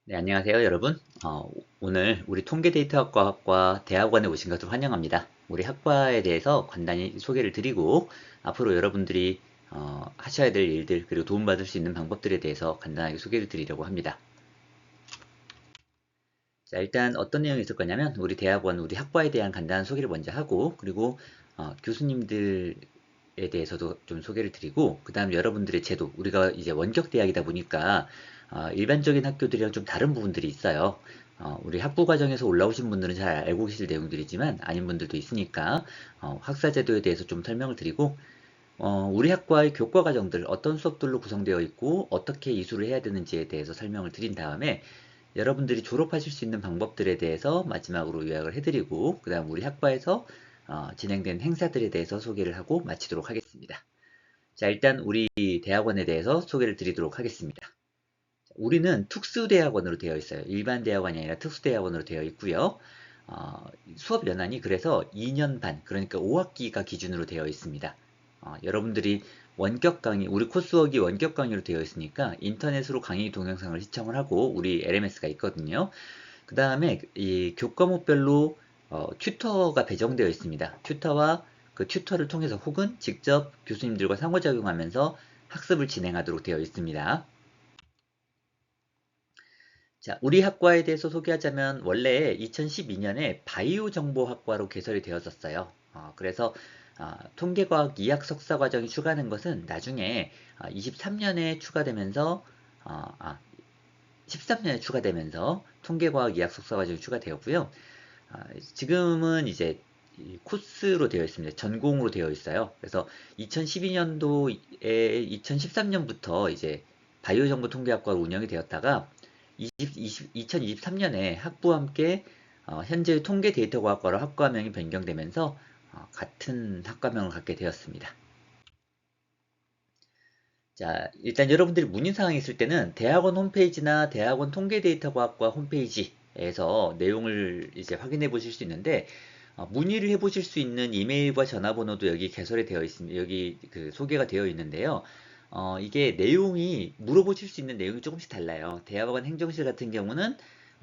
네, 안녕하세요, 여러분. 오늘 우리 통계데이터학과학과 대학원에 오신 것을 환영합니다. 우리 학과에 대해서 간단히 소개를 드리고, 앞으로 여러분들이 하셔야 될 일들, 그리고 도움받을 수 있는 방법들에 대해서 간단하게 소개를 드리려고 합니다. 자, 일단 어떤 내용이 있을 거냐면, 우리 대학원, 우리 학과에 대한 간단한 소개를 먼저 하고, 그리고 교수님들에 대해서도 좀 소개를 드리고, 그 다음 여러분들의 제도, 우리가 이제 원격 대학이다 보니까 일반적인 학교들이랑 좀 다른 부분들이 있어요. 우리 학부 과정에서 올라오신 분들은 잘 알고 계실 내용들이지만 아닌 분들도 있으니까 학사 제도에 대해서 좀 설명을 드리고, 우리 학과의 교과 과정들 어떤 수업들로 구성되어 있고 어떻게 이수를 해야 되는지에 대해서 설명을 드린 다음에 여러분들이 졸업하실 수 있는 방법들에 대해서 마지막으로 요약을 해드리고, 그 다음 우리 학과에서 진행된 행사들에 대해서 소개를 하고 마치도록 하겠습니다. 자, 일단 우리 대학원에 대해서 소개를 드리도록 하겠습니다. 우리는 특수대학원으로 되어 있어요. 일반 대학원이 아니라 특수대학원으로 되어 있고요. 수업 연한이 그래서 2년 반, 그러니까 5학기가 기준으로 되어 있습니다. 여러분들이 원격 강의, 우리 코스웍이 원격 강의로 되어 있으니까 인터넷으로 강의 동영상을 시청을 하고 우리 LMS가 있거든요. 그 다음에 이 교과목별로 튜터가 배정되어 있습니다. 튜터와 그 튜터를 통해서 혹은 직접 교수님들과 상호작용하면서 학습을 진행하도록 되어 있습니다. 자, 우리 학과에 대해서 소개하자면 원래 2012년에 바이오 정보학과로 개설이 되었었어요. 그래서 통계과학 2학 석사 과정이 추가된 것은 나중에 23년에 추가되면서 13년에 추가되면서 통계과학 2학 석사 과정이 추가되었고요. 지금은 이제 코스로 되어 있습니다. 전공으로 되어 있어요. 그래서 2012년도에 2013년부터 이제 바이오 정보 통계학과로 운영이 되었다가 2023년에 학부와 함께 현재 통계 데이터 과학과로 학과명이 변경되면서 같은 학과명을 갖게 되었습니다. 자, 일단 여러분들이 문의사항이 있을 때는 대학원 홈페이지나 대학원 통계데이터과학과 홈페이지에서 내용을 이제 확인해 보실 수 있는데, 문의를 해 보실 수 있는 이메일과 전화번호도 여기 개설이 되어 있습니다. 여기 그 소개가 되어 있는데요. 이게 내용이 물어보실 수 있는 내용이 조금씩 달라요. 대학원 행정실 같은 경우는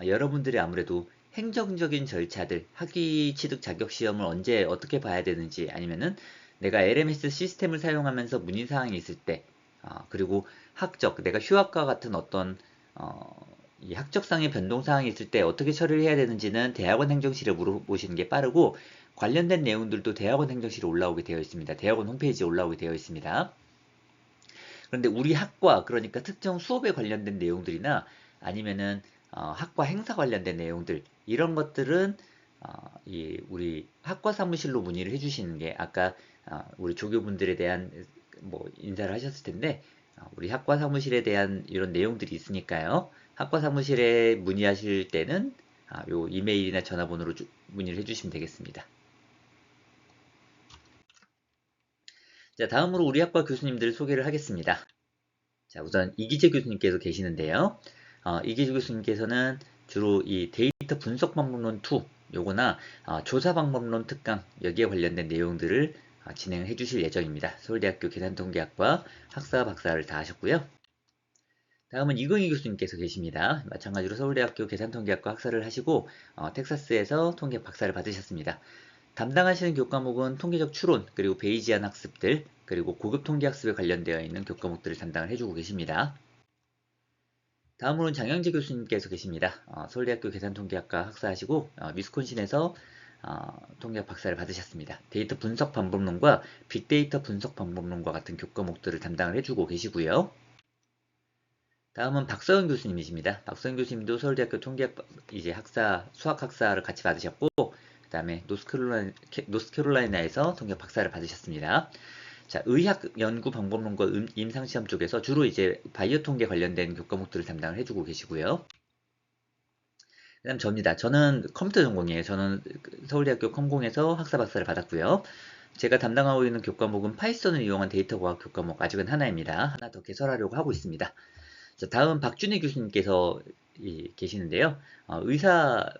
여러분들이 아무래도 행정적인 절차들, 학위 취득 자격 시험을 언제 어떻게 봐야 되는지, 아니면은 내가 LMS 시스템을 사용하면서 문의사항이 있을 때, 그리고 학적, 내가 휴학과 같은 어떤 이 학적상의 변동사항이 있을 때 어떻게 처리를 해야 되는지는 대학원 행정실에 물어보시는 게 빠르고, 관련된 내용들도 대학원 행정실에 올라오게 되어 있습니다. 대학원 홈페이지에 올라오게 되어 있습니다. 그런데 우리 학과, 그러니까 특정 수업에 관련된 내용들이나 아니면은 학과 행사 관련된 내용들, 이런 것들은 우리 학과 사무실로 문의를 해주시는 게, 아까 우리 조교분들에 대한 뭐 인사를 하셨을 텐데, 우리 학과 사무실에 대한 이런 내용들이 있으니까요. 학과 사무실에 문의하실 때는 요 이메일이나 전화번호로 문의를 해주시면 되겠습니다. 자, 다음으로 우리 학과 교수님들 소개를 하겠습니다. 자, 우선 이기재 교수님께서 계시는데요. 이기재 교수님께서는 주로 이 데이터 분석 방법론 2, 요거나 조사 방법론 특강, 여기에 관련된 내용들을 진행해 주실 예정입니다. 서울대학교 계산통계학과 학사, 박사를 다 하셨고요. 다음은 이근희 교수님께서 계십니다. 마찬가지로 서울대학교 계산통계학과 학사를 하시고 텍사스에서 통계 박사를 받으셨습니다. 담당하시는 교과목은 통계적 추론, 그리고 베이지안 학습들, 그리고 고급 통계학습에 관련되어 있는 교과목들을 담당을 해주고 계십니다. 다음으로는 장영재 교수님께서 계십니다. 서울대학교 계산통계학과 학사하시고 위스콘신에서 통계학 박사를 받으셨습니다. 데이터 분석 방법론과 빅데이터 분석 방법론과 같은 교과목들을 담당을 해주고 계시고요. 다음은 박서영 교수님이십니다. 박서영 교수님도 서울대학교 통계학 이제 학사, 수학 학사를 같이 받으셨고, 그 다음에 노스캐롤라이나에서 통계학 박사를 받으셨습니다. 자, 의학 연구 방법론과 임상시험 쪽에서 주로 이제 바이오 통계 관련된 교과목들을 담당을 해주고 계시고요. 그 다음 저입니다. 저는 컴퓨터 전공이에요. 저는 서울대학교 컴공에서 학사 박사를 받았고요. 제가 담당하고 있는 교과목은 파이썬을 이용한 데이터 과학 교과목 아직은 하나입니다. 하나 더 개설하려고 하고 있습니다. 자, 다음 박준희 교수님께서 계시는데요. 의사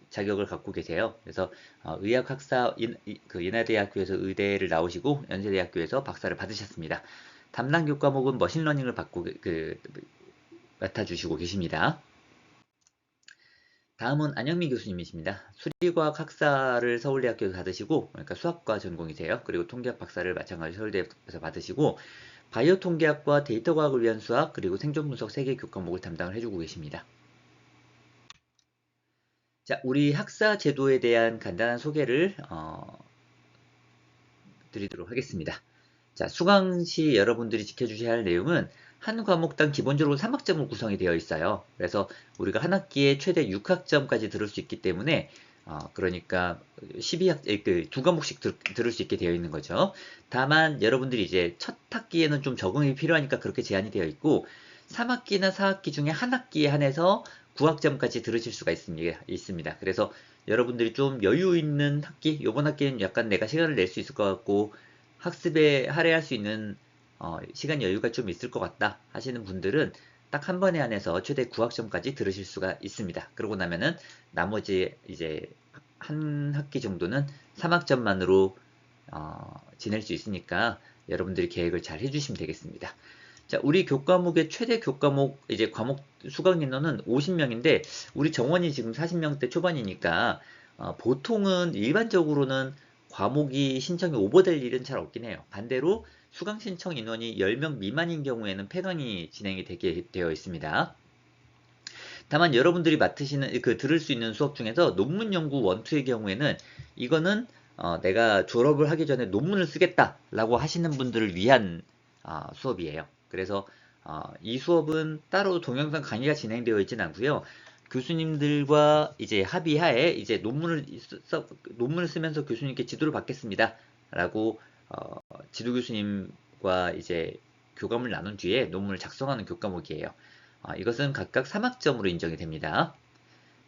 자격을 갖고 계세요. 그래서 의학 학사 그 인하대학교에서 의대를 나오시고 연세대학교에서 박사를 받으셨습니다. 담당 교과목은 머신러닝을 맡고 맡아주시고 계십니다. 다음은 안영민 교수님이십니다. 수리과학 학사를 서울대학교에서 받으시고, 그러니까 수학과 전공이세요. 그리고 통계학 박사를 마찬가지로 서울대에서 받으시고, 바이오 통계학과 데이터 과학을 위한 수학, 그리고 생존 분석 3개 교과목을 담당을 해주고 계십니다. 자, 우리 학사 제도에 대한 간단한 소개를 드리도록 하겠습니다. 자, 수강시 여러분들이 지켜주셔야 할 내용은 한 과목당 기본적으로 3학점으로 구성이 되어 있어요. 그래서 우리가 한 학기에 최대 6학점까지 들을 수 있기 때문에 그러니까 2 과목씩 들을 수 있게 되어 있는 거죠. 다만 여러분들이 이제 첫 학기에는 좀 적응이 필요하니까 그렇게 제한이 되어 있고 3학기나 4학기 중에 한 학기에 한해서 9학점까지 들으실 수가 있습니다. 그래서 여러분들이 좀 여유 있는 학기, 이번 학기는 약간 내가 시간을 낼 수 있을 것 같고 학습에 할애할 수 있는 시간 여유가 좀 있을 것 같다 하시는 분들은 딱 한 번에 한해서 최대 9학점까지 들으실 수가 있습니다. 그러고 나면은 나머지 이제 한 학기 정도는 3학점만으로 지낼 수 있으니까 여러분들이 계획을 잘 해주시면 되겠습니다. 자, 우리 교과목의 최대 교과목 이제 과목 수강 인원은 50명인데 우리 정원이 지금 40명대 초반이니까 보통은 일반적으로는 과목이 신청이 오버될 일은 잘 없긴 해요. 반대로 수강 신청 인원이 10명 미만인 경우에는 폐강이 진행이 되게 되어 있습니다. 다만 여러분들이 맡으시는 들을 수 있는 수업 중에서 논문 연구 원투의 경우에는 이거는 내가 졸업을 하기 전에 논문을 쓰겠다라고 하시는 분들을 위한 수업이에요. 그래서 이 수업은 따로 동영상 강의가 진행되어 있지는 않고요. 교수님들과 이제 합의하에 이제 논문을 쓰면서 교수님께 지도를 받겠습니다. 라고 지도 교수님과 이제 교감을 나눈 뒤에 논문을 작성하는 교과목이에요. 이것은 각각 3학점으로 인정이 됩니다.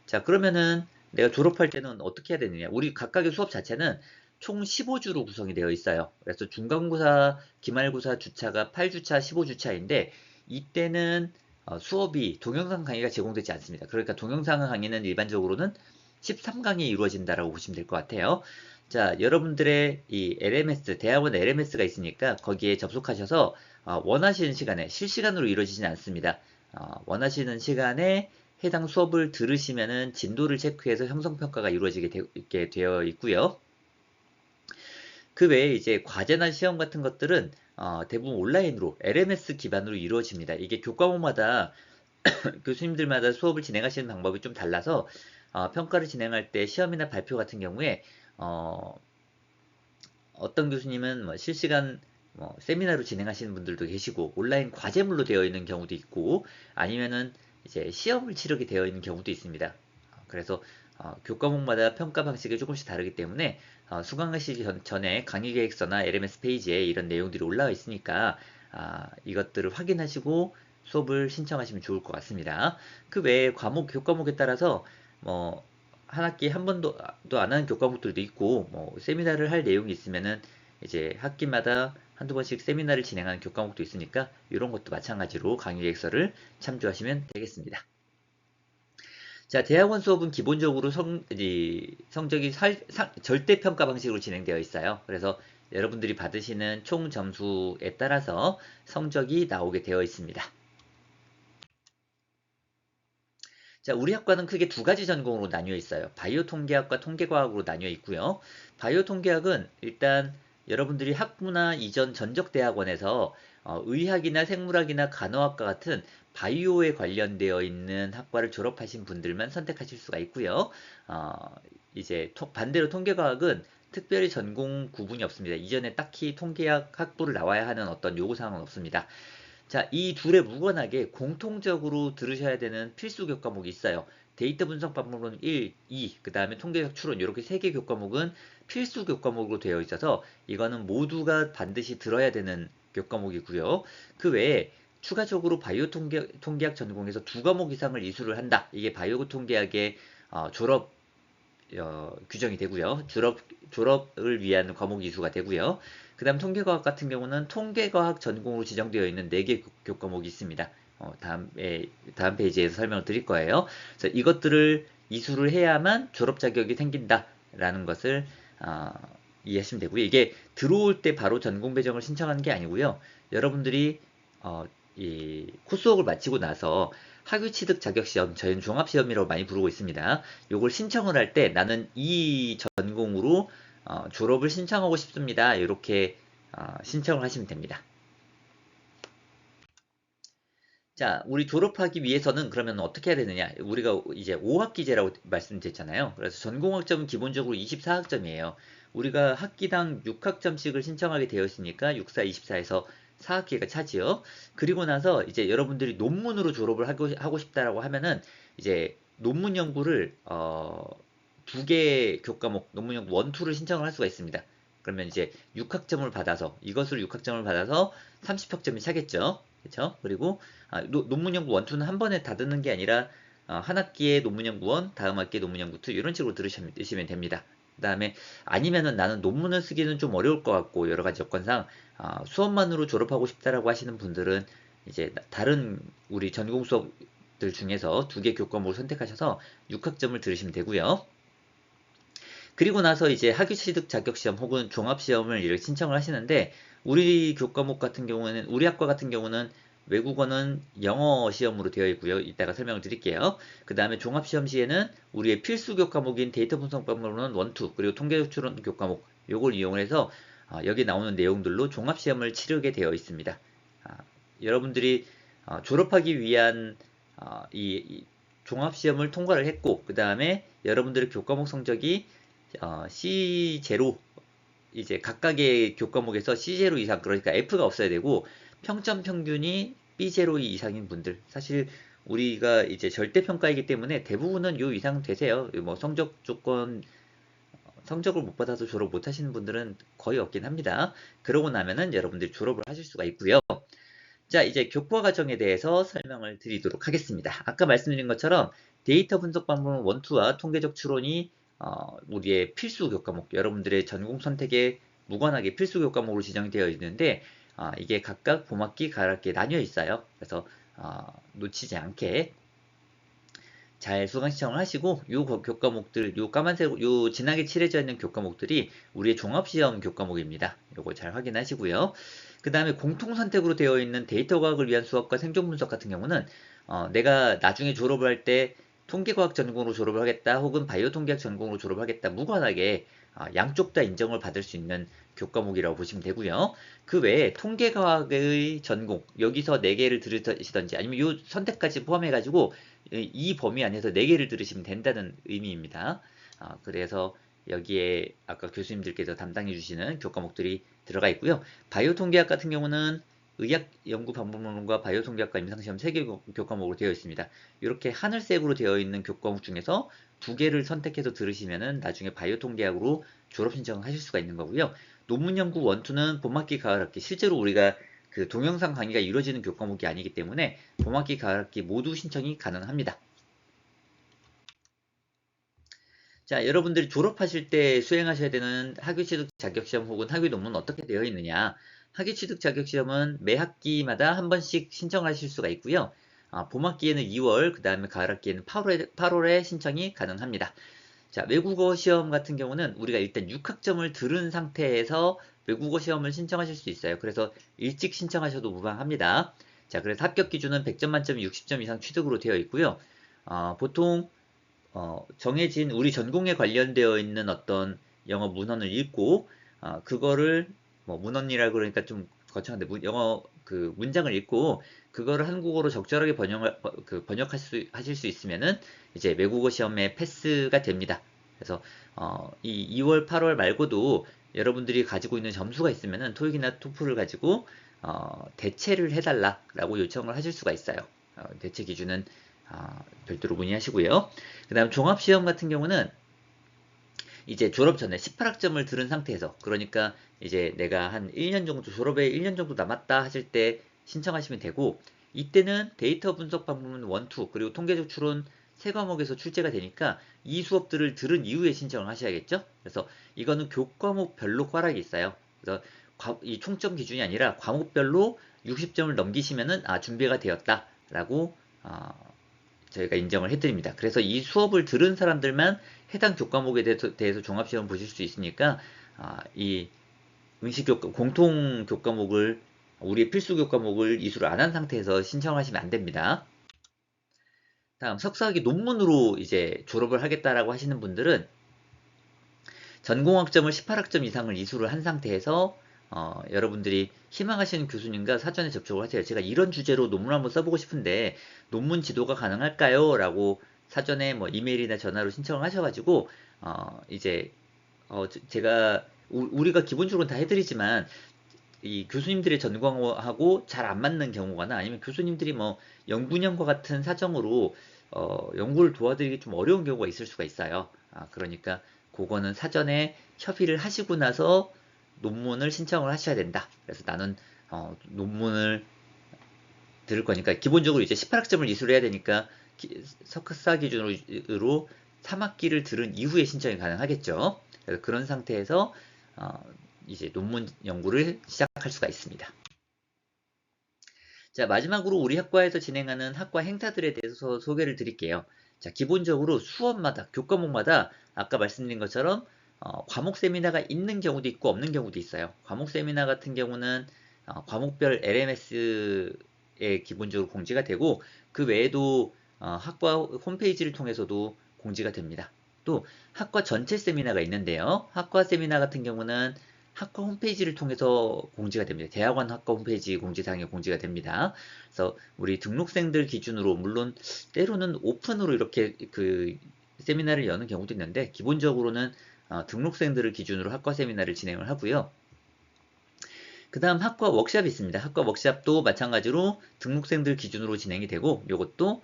자, 그러면은 내가 졸업할 때는 어떻게 해야 되느냐? 우리 각각의 수업 자체는 총 15주로 구성이 되어 있어요. 그래서 중간고사, 기말고사 주차가 8주차, 15주차인데 이때는 수업이 동영상 강의가 제공되지 않습니다. 그러니까 동영상 강의는 일반적으로는 13강이 이루어진다라고 보시면 될 것 같아요. 자, 여러분들의 이 LMS, 대학원 LMS가 있으니까 거기에 접속하셔서 원하시는 시간에 실시간으로 이루어지진 않습니다. 원하시는 시간에 해당 수업을 들으시면은 진도를 체크해서 형성평가가 이루어지게 되어 있고요. 그 외에 이제 과제나 시험 같은 것들은 대부분 온라인으로 LMS 기반으로 이루어집니다. 이게 교과목마다 교수님들마다 수업을 진행하시는 방법이 좀 달라서 평가를 진행할 때 시험이나 발표 같은 경우에 어떤 교수님은 뭐 실시간 세미나로 진행하시는 분들도 계시고 온라인 과제물로 되어 있는 경우도 있고 아니면은 이제 시험을 치르게 되어 있는 경우도 있습니다. 그래서 교과목마다 평가 방식이 조금씩 다르기 때문에 수강하시기 전에 강의 계획서나 LMS 페이지에 이런 내용들이 올라와 있으니까 이것들을 확인하시고 수업을 신청하시면 좋을 것 같습니다. 그 외에 교과목에 따라서 한 학기에 한 번도 안 하는 교과목들도 있고 세미나를 할 내용이 있으면은 이제 학기마다 한두 번씩 세미나를 진행하는 교과목도 있으니까 이런 것도 마찬가지로 강의 계획서를 참조하시면 되겠습니다. 자, 대학원 수업은 기본적으로 성적이 절대평가 방식으로 진행되어 있어요. 그래서 여러분들이 받으시는 총 점수에 따라서 성적이 나오게 되어 있습니다. 자, 우리 학과는 크게 2가지 전공으로 나뉘어 있어요. 바이오 통계학과 통계과학으로 나뉘어 있고요. 바이오 통계학은 일단 여러분들이 학부나 이전 전적대학원에서 의학이나 생물학이나 간호학과 같은 바이오에 관련되어 있는 학과를 졸업하신 분들만 선택하실 수가 있고요. 이제 반대로 통계과학은 특별히 전공 구분이 없습니다. 이전에 딱히 통계학 학부를 나와야 하는 어떤 요구사항은 없습니다. 자, 이 둘에 무관하게 공통적으로 들으셔야 되는 필수 교과목이 있어요. 데이터 분석 방법론 1, 2, 그 다음에 통계학 추론 이렇게 3개 교과목은 필수 교과목으로 되어 있어서 이거는 모두가 반드시 들어야 되는 교과목이고요. 그 외에 추가적으로 바이오 통계학 전공에서 2과목 이상을 이수를 한다. 이게 바이오 통계학의 졸업 규정이 되고요. 졸업을 위한 과목 이수가 되고요. 그 다음 통계과학 같은 경우는 통계과학 전공으로 지정되어 있는 4개 교과목이 있습니다. 다음 페이지에서 설명을 드릴 거예요. 그래서 이것들을 이수를 해야만 졸업 자격이 생긴다라는 것을 이해하시면 되고요. 이게 들어올 때 바로 전공 배정을 신청하는 게 아니고요. 여러분들이 이 코스웍을 마치고 나서 학위 취득 자격 시험, 저희는 종합 시험이라고 많이 부르고 있습니다. 요걸 신청을 할 때 나는 이 전공으로 졸업을 신청하고 싶습니다. 이렇게 신청을 하시면 됩니다. 자, 우리 졸업하기 위해서는 그러면 어떻게 해야 되느냐? 우리가 이제 5학기제라고 말씀드렸잖아요. 그래서 전공학점은 기본적으로 24학점이에요. 우리가 학기당 6학점씩을 신청하게 되어 있으니까 6, 4, 24에서 4학기가 차지요. 그리고 나서 이제 여러분들이 논문으로 졸업을 하고 싶다라고 하면은 이제 논문 연구를 두 개 교과목 논문 연구 1, 2를 신청을 할 수가 있습니다. 그러면 이제 6학점을 받아서 이것을 6학점을 받아서 30학점이 차겠죠. 그렇죠? 그리고 논문 연구 1, 2는 한 번에 다 듣는 게 아니라 한 학기에 논문 연구 1, 다음 학기에 논문 연구 2 이런 식으로 들으시면 됩니다. 그 다음에 아니면은 나는 논문을 쓰기는 좀 어려울 것 같고 여러 가지 여건상 수업만으로 졸업하고 싶다라고 하시는 분들은 이제 다른 우리 전공 수업들 중에서 두 개 교과목을 선택하셔서 6학점을 들으시면 되고요. 그리고 나서 이제 학위 취득 자격 시험 혹은 종합 시험을 이렇게 신청을 하시는데 우리 교과목 같은 경우는 우리 학과 같은 경우는 외국어는 영어 시험으로 되어 있고요. 이따가 설명을 드릴게요. 그 다음에 종합 시험 시에는 우리의 필수 교과목인 데이터 분석 방법론은 1, 2 그리고 통계 추론 교과목 요걸 이용을 해서 여기 나오는 내용들로 종합 시험을 치르게 되어 있습니다. 여러분들이 졸업하기 위한 이 종합 시험을 통과를 했고 그 다음에 여러분들의 교과목 성적이 C0 이제 각각의 교과목에서 C0 이상 그러니까 F가 없어야 되고 평점 평균이 B0 이상인 분들 사실 우리가 이제 절대평가이기 때문에 대부분은 요 이상 되세요. 뭐 성적 조건 성적을 못 받아서 졸업 못 하시는 분들은 거의 없긴 합니다. 그러고 나면은 여러분들이 졸업을 하실 수가 있고요. 자, 이제 교과 과정에 대해서 설명을 드리도록 하겠습니다. 아까 말씀드린 것처럼 데이터 분석 방법은 1, 2와 통계적 추론이 우리의 필수 교과목, 여러분들의 전공 선택에 무관하게 필수 교과목으로 지정이 되어 있는데 이게 각각 봄학기, 가을학기에 나뉘어 있어요. 그래서 놓치지 않게 잘 수강 신청을 하시고 요 교과목들, 요 까만색, 요 진하게 칠해져 있는 교과목들이 우리의 종합시험 교과목입니다. 요거 잘 확인하시고요. 그 다음에 공통 선택으로 되어 있는 데이터 과학을 위한 수학과 생존 분석 같은 경우는 내가 나중에 졸업을 할 때 통계과학 전공으로 졸업을 하겠다 혹은 바이오 통계학 전공으로 졸업을 하겠다 무관하게 양쪽 다 인정을 받을 수 있는 교과목이라고 보시면 되고요. 그 외에 통계과학의 전공 여기서 4개를 들으시던지 아니면 이 선택까지 포함해가지고 이 범위 안에서 4개를 들으시면 된다는 의미입니다. 그래서 여기에 아까 교수님들께서 담당해 주시는 교과목들이 들어가 있고요. 바이오 통계학 같은 경우는 의학 연구 방법론과 바이오 통계학과 임상시험 3개 교과목으로 되어 있습니다. 이렇게 하늘색으로 되어 있는 교과목 중에서 2개를 선택해서 들으시면은 나중에 바이오 통계학으로 졸업 신청을 하실 수가 있는 거고요. 논문 연구 1, 2는 봄학기, 가을학기 실제로 우리가 그 동영상 강의가 이루어지는 교과목이 아니기 때문에 봄학기, 가을학기 모두 신청이 가능합니다. 자, 여러분들이 졸업하실 때 수행하셔야 되는 학위취득 자격시험 혹은 학위 논문은 어떻게 되어 있느냐? 학위취득 자격시험은 매 학기마다 한 번씩 신청하실 수가 있고요. 봄학기에는 2월, 그 다음에 가을학기에는 8월에 신청이 가능합니다. 자, 외국어 시험 같은 경우는 우리가 일단 6학점을 들은 상태에서 외국어 시험을 신청하실 수 있어요. 그래서 일찍 신청하셔도 무방합니다. 자, 그래서 합격 기준은 100점 만점에 60점 이상 취득으로 되어 있고요. 보통 정해진 우리 전공에 관련되어 있는 어떤 영어 문헌을 읽고 그거를 뭐 문헌이라 그러니까 좀 거창한데 영어 그 문장을 읽고 그거를 한국어로 적절하게 번역하실 수 있으면은 이제 외국어 시험에 패스가 됩니다. 그래서 이 2월, 8월 말고도 여러분들이 가지고 있는 점수가 있으면은 토익이나 토플을 가지고 대체를 해달라라고 요청을 하실 수가 있어요. 대체 기준은 별도로 문의하시고요. 그 다음 종합시험 같은 경우는 이제 졸업 전에 18학점을 들은 상태에서 그러니까 이제 내가 한 1년 정도 졸업에 1년 정도 남았다 하실 때 신청하시면 되고 이때는 데이터 분석 방법은 1, 2 그리고 통계적 추론 3과목에서 출제가 되니까 이 수업들을 들은 이후에 신청을 하셔야겠죠. 그래서 이거는 교과목별로 허락이 있어요. 그래서 이 총점 기준이 아니라 과목별로 60점을 넘기시면은 준비가 되었다라고 저희가 인정을 해드립니다. 그래서 이 수업을 들은 사람들만 해당 교과목에 대해서 종합시험 보실 수 있으니까 이 공통 교과목을 우리의 필수 교과목을 이수를 안 한 상태에서 신청하시면 안 됩니다. 다음 석사학위 논문으로 이제 졸업을 하겠다라고 하시는 분들은 전공학점을 18학점 이상을 이수를 한 상태에서 여러분들이 희망하시는 교수님과 사전에 접촉을 하세요. 제가 이런 주제로 논문 한번 써보고 싶은데 논문 지도가 가능할까요? 라고 사전에 뭐 이메일이나 전화로 신청을 하셔가지고 이제 제가 우리가 기본적으로 다 해드리지만 이 교수님들의 전공하고 잘 안 맞는 경우거나 아니면 교수님들이 뭐 연구년과 같은 사정으로 연구를 도와드리기 좀 어려운 경우가 있을 수가 있어요. 그러니까 그거는 사전에 협의를 하시고 나서 논문을 신청을 하셔야 된다. 그래서 나는 논문을 들을 거니까 기본적으로 이제 18학점을 이수를 해야 되니까 석사 기준으로 3학기를 들은 이후에 신청이 가능하겠죠. 그래서 그런 상태에서 이제 논문 연구를 시작할 수가 있습니다. 자, 마지막으로 우리 학과에서 진행하는 학과 행사들에 대해서 소개를 드릴게요. 자, 기본적으로 수업마다, 교과목마다 아까 말씀드린 것처럼 과목 세미나가 있는 경우도 있고 없는 경우도 있어요. 과목 세미나 같은 경우는 과목별 LMS에 기본적으로 공지가 되고 그 외에도 학과 홈페이지를 통해서도 공지가 됩니다. 또 학과 전체 세미나가 있는데요. 학과 세미나 같은 경우는 학과 홈페이지를 통해서 공지가 됩니다. 대학원 학과 홈페이지 공지사항에 공지가 됩니다. 그래서 우리 등록생들 기준으로 물론 때로는 오픈으로 이렇게 그 세미나를 여는 경우도 있는데 기본적으로는 등록생들을 기준으로 학과 세미나를 진행을 하고요. 그 다음 학과 워크샵이 있습니다. 학과 워크샵도 마찬가지로 등록생들 기준으로 진행이 되고 이것도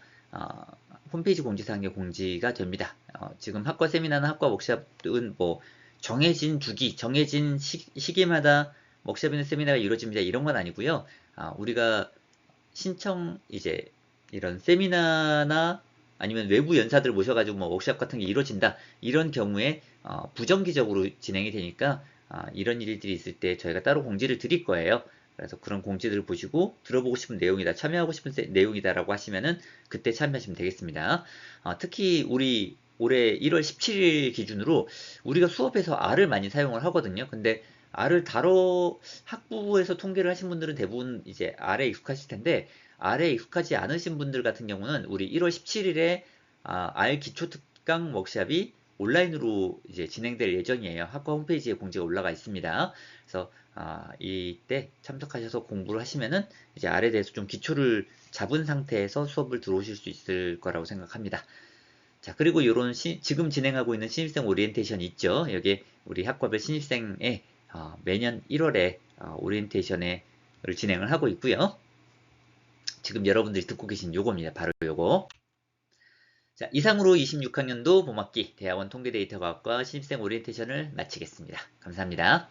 홈페이지 공지사항에 공지가 됩니다. 지금 학과 세미나나 학과 워크샵은 뭐 정해진 주기, 정해진 시기마다 워크샵이나 세미나가 이루어집니다. 이런 건 아니고요. 우리가 신청 이제 이런 세미나나 아니면 외부 연사들 모셔가지고 뭐 워크샵 같은 게 이루어진다. 이런 경우에 부정기적으로 진행이 되니까 이런 일들이 있을 때 저희가 따로 공지를 드릴 거예요. 그래서 그런 공지들을 보시고 들어보고 싶은 내용이다, 참여하고 싶은 내용이다라고 하시면은 그때 참여하시면 되겠습니다. 특히 우리 올해 1월 17일 기준으로 우리가 수업에서 R을 많이 사용을 하거든요. 근데 R을 학부에서 통계를 하신 분들은 대부분 이제 R에 익숙하실 텐데 R에 익숙하지 않으신 분들 같은 경우는 우리 1월 17일에 R 기초 특강 워크샵이 온라인으로 이제 진행될 예정이에요. 학과 홈페이지에 공지가 올라가 있습니다. 그래서 이때 참석하셔서 공부를 하시면은 이제 R에 대해서 좀 기초를 잡은 상태에서 수업을 들어오실 수 있을 거라고 생각합니다. 자, 그리고 요런 지금 진행하고 있는 신입생 오리엔테이션 있죠. 여기 우리 학과별 신입생의 매년 1월에 오리엔테이션을 진행을 하고 있고요. 지금 여러분들이 듣고 계신 요겁니다. 바로 요거. 자, 이상으로 26학년도 봄학기 대학원 통계데이터과학과 신입생 오리엔테이션을 마치겠습니다. 감사합니다.